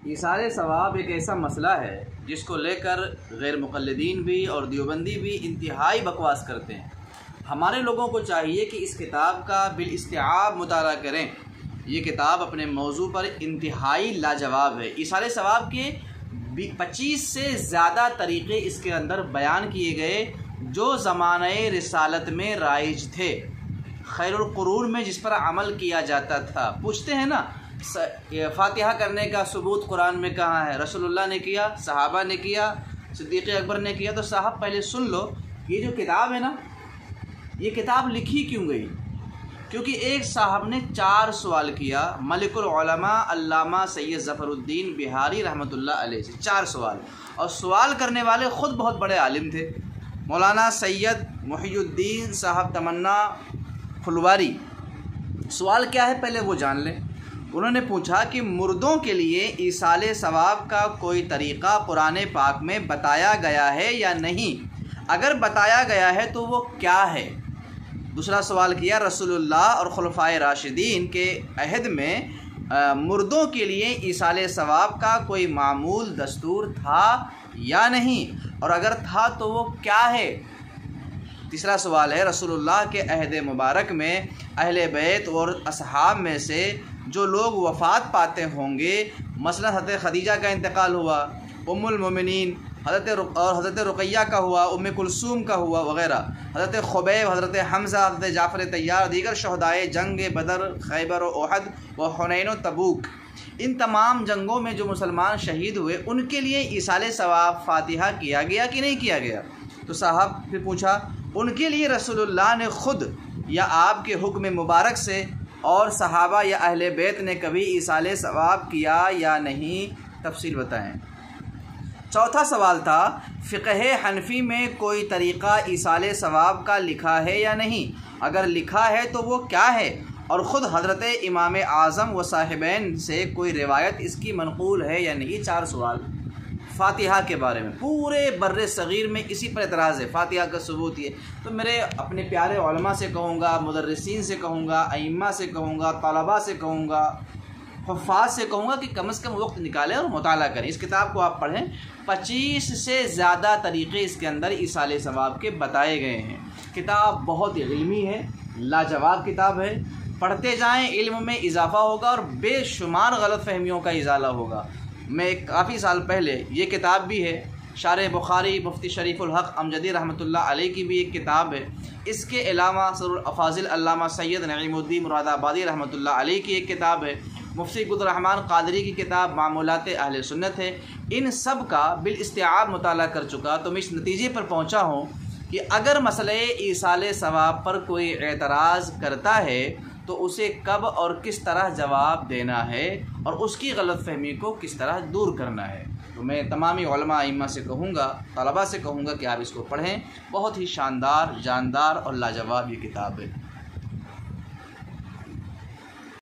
ایصال ثواب ایک ایسا مسئلہ ہے جس کو لے کر غیر مقلدین بھی اور دیوبندی بھی انتہائی بکواس کرتے ہیں۔ ہمارے لوگوں کو چاہیے کہ اس کتاب کا بالاستیعاب مطالعہ کریں۔ یہ کتاب اپنے موضوع پر انتہائی لاجواب ہے۔ ایصال ثواب کے 25 سے زیادہ طریقے اس کے اندر بیان کیے گئے جو زمانہ رسالت میں رائج تھے، خیر القرون میں جس پر عمل کیا جاتا تھا۔ پوچھتے ہیں نا فاتحہ کرنے کا ثبوت قرآن میں کہاں ہے؟ رسول اللہ نے کیا، صحابہ نے کیا، صدیق اکبر نے کیا۔ تو صاحب پہلے سن لو، یہ جو کتاب ہے نا، یہ کتاب لکھی کیوں گئی؟ کیونکہ ایک صاحب نے 4 سوال کیا ملک العلماء علامہ سید ظفر الدین بہاری رحمۃ اللہ علیہ سے، 4 سوال، اور سوال کرنے والے خود بہت بڑے عالم تھے، مولانا سید محی الدین صاحب تمنا پھلواری۔ سوال کیا ہے پہلے وہ جان لیں۔ انہوں نے پوچھا کہ مردوں کے لیے ایصال ثواب کا کوئی طریقہ قرآن پاک میں بتایا گیا ہے یا نہیں؟ اگر بتایا گیا ہے تو وہ کیا ہے؟ دوسرا سوال کیا رسول اللہ اور خلفائے راشدین کے عہد میں مردوں کے لیے ایصال ثواب کا کوئی معمول دستور تھا یا نہیں، اور اگر تھا تو وہ کیا ہے؟ تیسرا سوال ہے رسول اللہ کے عہد مبارک میں اہل بیت اور اصحاب میں سے جو لوگ وفات پاتے ہوں گے، مثلا حضرت خدیجہ کا انتقال ہوا، ام المومنین حضرت رقیہ کا ہوا، ام کلثوم کا ہوا وغیرہ، حضرت خبیب، حضرت حمزہ، حضرت جعفر طیار، دیگر شہدائے جنگ بدر، خیبر و احد و حنین و تبوک، ان تمام جنگوں میں جو مسلمان شہید ہوئے ان کے لیے ایصال ثواب فاتحہ کیا گیا کہ نہیں کیا گیا؟ تو صاحب پھر پوچھا ان کے لیے رسول اللہ نے خود یا آپ کے حکم مبارک سے اور صحابہ یا اہل بیت نے کبھی ایصال ثواب کیا یا نہیں؟ تفصیل بتائیں۔ چوتھا سوال تھا فقہ حنفی میں کوئی طریقہ ایصال ثواب کا لکھا ہے یا نہیں؟ اگر لکھا ہے تو وہ کیا ہے؟ اور خود حضرت امام اعظم و صاحبین سے کوئی روایت اس کی منقول ہے یا نہیں؟ 4 سوال فاتحہ کے بارے میں۔ پورے بر صغیر میں اسی پر اعتراض ہے، فاتحہ کا ثبوت یہ۔ تو میرے اپنے پیارے علماء سے کہوں گا، مدرسین سے کہوں گا، ائمہ سے کہوں گا، طلباء سے کہوں گا، حفاظ سے کہوں گا کہ کم از کم وقت نکالیں اور مطالعہ کریں۔ اس کتاب کو آپ پڑھیں، 25 سے زیادہ طریقے اس کے اندر ایصال ثواب کے بتائے گئے ہیں۔ کتاب بہت علمی ہے، لاجواب کتاب ہے، پڑھتے جائیں علم میں اضافہ ہوگا اور بے شمار غلط فہمیوں کا ازالہ ہوگا۔ میں کافی سال پہلے یہ کتاب بھی ہے، شارح بخاری مفتی شریف الحق امجدی رحمۃ اللہ علیہ کی بھی ایک کتاب ہے۔ اس کے علاوہ سر الافاضل علامہ سید نعیم الدین مراد آبادی رحمۃ اللہ علیہ کی ایک کتاب ہے، مفتی عبد الرحمن قادری کی کتاب معمولات اہل سنت ہے۔ ان سب کا بالاستیعاب مطالعہ کر چکا تو میں اس نتیجے پر پہنچا ہوں کہ اگر مسئلہ ایصال ثواب پر کوئی اعتراض کرتا ہے تو اسے کب اور کس طرح جواب دینا ہے اور اس کی غلط فہمی کو کس طرح دور کرنا ہے۔ تو میں تمامی علماء ائمہ سے کہوں گا، طلباء سے کہوں گا کہ آپ اس کو پڑھیں، بہت ہی شاندار، جاندار اور لاجواب یہ کتاب ہے۔